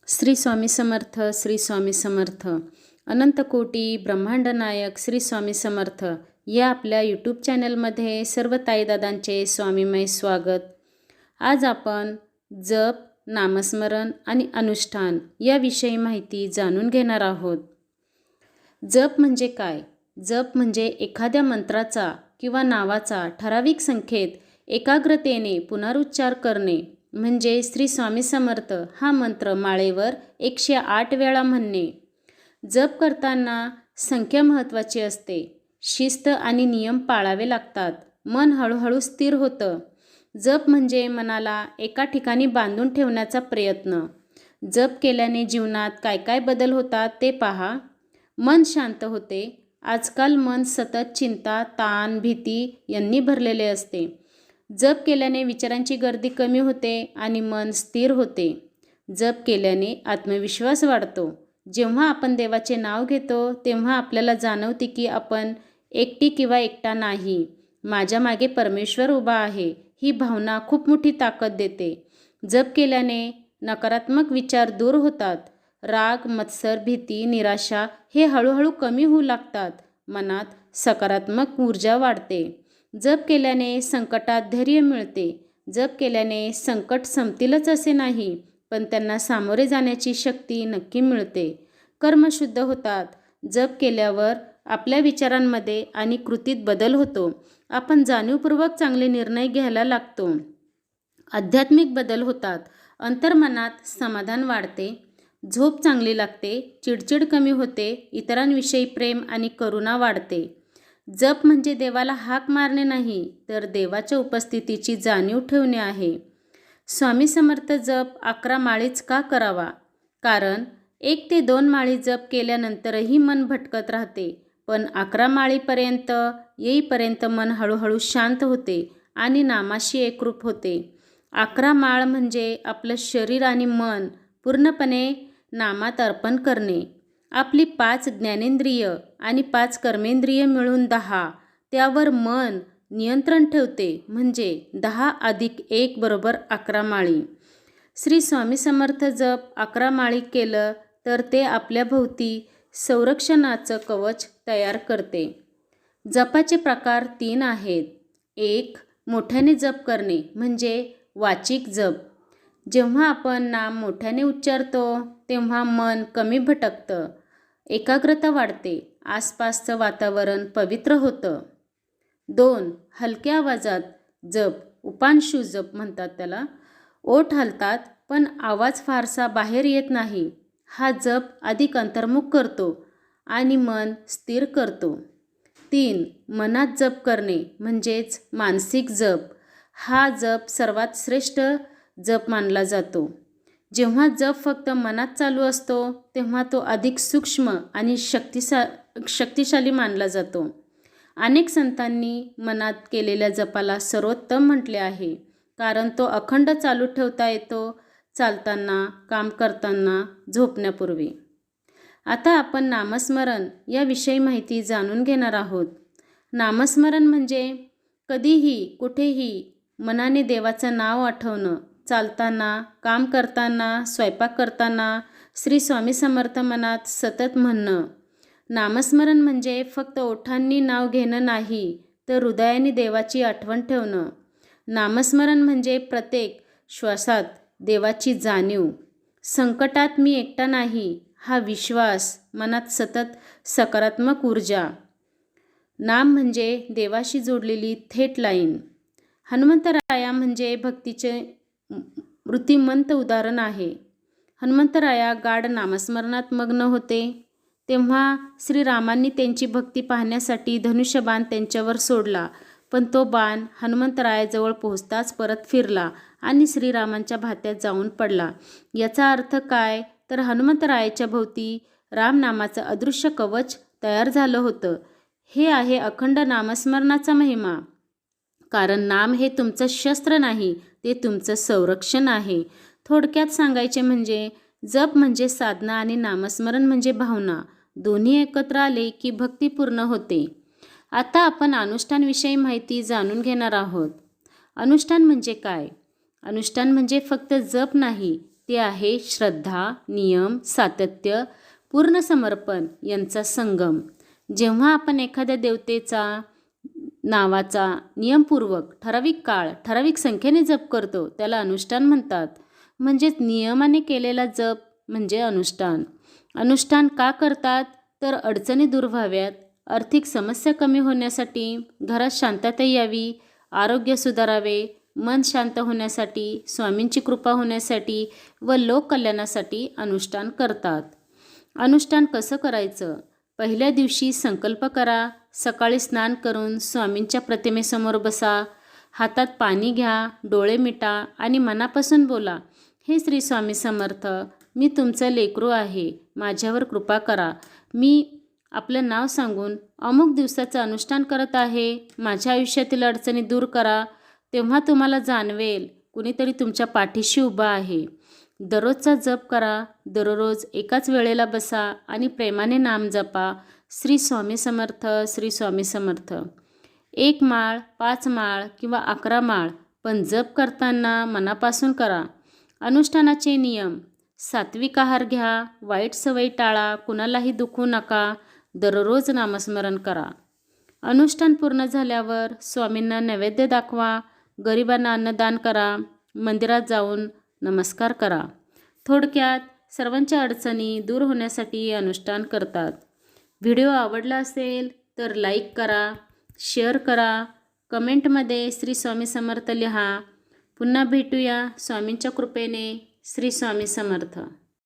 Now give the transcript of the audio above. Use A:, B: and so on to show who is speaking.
A: श्री स्वामी समर्थ. श्री स्वामी समर्थ. अनंत कोटी ब्रह्मांड नायक श्री स्वामी समर्थ या आपल्या यूट्यूब चॅनलमध्ये सर्व ताईदादांचे स्वामीमय स्वागत. आज आपण जप, नामस्मरण आणि अनुष्ठान याविषयी माहिती जाणून घेणार आहोत. जप म्हणजे काय? जप म्हणजे एखाद्या मंत्राचा किंवा नावाचा ठराविक संख्येत एकाग्रतेने पुनरुच्चार करणे, म्हणजे श्री स्वामी समर्थ हा मंत्र माळेवर 108 वेळा म्हणणे. जप करताना संख्या महत्त्वाची असते. शिस्त आणि नियम पाळावे लागतात. मन हळूहळू स्थिर होतं. जप म्हणजे मनाला एका ठिकाणी बांधून ठेवण्याचा प्रयत्न. जप केल्याने जीवनात काय काय बदल होतात ते पहा. मन शांत होते. आजकाल मन सतत चिंता, ताण, भीती यांनी भरलेले असते. जप केल्याने विचारांची गर्दी कमी होते आणि मन स्थिर होते. जप केल्याने आत्मविश्वास वाढतो. जेव्हा आपण देवाचे नाव घेतो तेव्हा आपल्याला जाणवते की आपण एकटी किंवा एकटा नाही. माझ्या मागे परमेश्वर उभा आहे. ही भावना खूप मोठी ताकद देते. जप केल्याने नकारात्मक विचार दूर होतात. राग, मत्सर, भीती, निराशा हे हळूहळू कमी होऊ लागतात. मनात सकारात्मक ऊर्जा वाढते. जप केल्याने संकटात धैर्य मिळते. जप केल्याने संकट संपतीलच असे नाही, पण त्यांना सामोरे जाण्याची शक्ती नक्की मिळते. कर्म शुद्ध होतात. जप केल्यावर आपल्या विचारांमध्ये आणि कृतीत बदल होतो. आपण जाणीवपूर्वक चांगले निर्णय घ्यायला लागतो. आध्यात्मिक बदल होतात. अंतर्मनात समाधान वाढते. झोप चांगली लागते. चिडचिड कमी होते. इतरांविषयी प्रेम आणि करुणा वाढते. जप म्हणजे देवाला हाक मारणे नाही, तर देवाच्या उपस्थितीची जाणीव ठेवणे आहे. स्वामी समर्थ जप 11 माळीच का करावा? कारण 1 ते 2 माळी जप केल्यानंतरही मन भटकत राहते, पण 11 माळीपर्यंत येईपर्यंत मन हळूहळू शांत होते आणि नामाशी एकरूप होते. 11 माळ म्हणजे आपलं शरीर आणि मन पूर्णपणे नामात अर्पण करणे. आपली 5 ज्ञानेंद्रिय आणि 5 कर्मेंद्रिय मिळून 10, त्यावर मन नियंत्रण ठेवते, म्हणजे 10 + 1 = 11 माळी. श्री स्वामी समर्थ जप 11 माळी केलं तर ते आपल्या भोवती संरक्षणाचं कवच तयार करते. जपाचे प्रकार 3 आहेत. 1. मोठ्याने जप करणे म्हणजे वाचिक जप. जेव्हा आपण नाम मोठ्याने उच्चारतो तेव्हा मन कमी भटकतं, एकाग्रता वाढते, आसपासचं वातावरण पवित्र होतं. 2. हलक्या आवाजात जप, उपांशू जप म्हणतात त्याला. ओठ हलतात पण आवाज फारसा बाहेर येत नाही. हा जप अधिक अंतर्मुख करतो आणि मन स्थिर करतो. 3. मनात जप करणे म्हणजेच मानसिक जप. हा जप सर्वात श्रेष्ठ जप मानला जातो. जेव्हा जप फक्त मनात चालू असतो तेव्हा तो अधिक सूक्ष्म आणि शक्तिशाली मानला जातो. अनेक संतांनी मनात केलेल्या जपाला सर्वोत्तम म्हटले आहे, कारण तो अखंड चालू ठेवता येतो, चालताना, काम करताना, झोपण्यापूर्वी. आता आपण नामस्मरण याविषयी माहिती जाणून घेणार आहोत. नामस्मरण म्हणजे कधीही कुठेही मनाने देवाचं नाव आठवणं. चालताना, काम करताना, स्वयंपाक करताना श्री स्वामी समर्थ मनात सतत म्हणणं. नामस्मरण म्हणजे फक्त ओठांनी नाव घेणं नाही, तर हृदयाने देवाची आठवण ठेवणं. नामस्मरण म्हणजे प्रत्येक श्वासात देवाची जाणीव. संकटात मी एकटा नाही हा विश्वास. मनात सतत सकारात्मक ऊर्जा. नाम म्हणजे देवाशी जोडलेली थेट लाईन. हनुमंतराया म्हणजे भक्तीचे वृत्तिमंत उदाहरण आहे. हनुमंतराया गाढ नामस्मरणात मग्न होते. तेव्हा श्रीरामांनी त्यांची भक्ती पाहण्यासाठी धनुष्यबाण त्यांच्यावर सोडला, पण तो बाण हनुमंतरायाजवळ पोहोचताच परत फिरला आणि श्रीरामांच्या भात्यात जाऊन पडला. याचा अर्थ काय? तर हनुमंतरायाच्या भोवती रामनामाचं अदृश्य कवच तयार झालं होतं. हे आहे अखंड नामस्मरणाचा महिमा. कारण नाम हे तुमचं शस्त्र नाही, ते तुमचं संरक्षण आहे. थोडक्यात सांगायचे म्हणजे जप म्हणजे साधना आणि नामस्मरण म्हणजे भावना. दोन्ही एकत्र आले की भक्ती पूर्ण होते. आता आपण अनुष्ठानविषयी माहिती जाणून घेणार आहोत. अनुष्ठान म्हणजे काय? अनुष्ठान म्हणजे फक्त जप नाही, ते आहे श्रद्धा, नियम, सातत्य, पूर्ण समर्पण यांचा संगम. जेव्हा आपण एखाद्या देवतेचा नावाचा नियमपूर्वक ठराविक काळ ठराविक संख्येने जप करतो त्याला अनुष्ठान म्हणतात. म्हणजेच नियमाने केलेला जप म्हणजे अनुष्ठान. अनुष्ठान का करतात तर अडचणी दूर व्हाव्यात, आर्थिक समस्या कमी होण्यासाठी, घरात शांतता यावी, आरोग्य सुधारावे, मन शांत होण्यासाठी, स्वामींची कृपा होण्यासाठी व लोककल्याणासाठी अनुष्ठान करतात. अनुष्ठान कसं करायचं? पहिल्या दिवशी संकल्प करा. सकाळी स्नान करून स्वामींच्या प्रतिमेसमोर बसा. हातात पाणी घ्या, डोळे मिटा आणि मनापासून बोला, हे श्री स्वामी समर्थ, मी तुमचं लेकरू आहे, माझ्यावर कृपा करा. मी आपलं नाव सांगून अमुक दिवसाचं अनुष्ठान करत आहे, माझ्या आयुष्यातील अडचणी दूर करा. तेव्हा तुम्हाला जाणवेल कुणीतरी तुमच्या पाठीशी उभा आहे. दररोजचा जप करा. दररोज एकाच वेळेला बसा आणि प्रेमाने नाम जपा, श्री स्वामी समर्थ, श्री स्वामी समर्थ. 1 माळ, 5 माळ किंवा 11 माळ, पण जप करताना मनापासून करा. अनुष्ठानाचे नियम: सात्विक आहार घ्या, वाईट सवयी टाळा, कुणालाही दुखवू नका, दररोज नामस्मरण करा. अनुष्ठान पूर्ण झाल्यावर स्वामींना नैवेद्य दाखवा, गरिबांना अन्नदान करा, मंदिरात जाऊन नमस्कार करा. थोडक्यात सर्वांच्या अडचणी दूर होण्यासाठी अनुष्ठान करतात. व्हिडिओ आवडला असेल तर लाईक करा, शेअर करा, कमेंटमध्ये श्री स्वामी समर्थ लिहा. पुन्हा भेटूया स्वामींच्या कृपेने. श्री स्वामी समर्थ.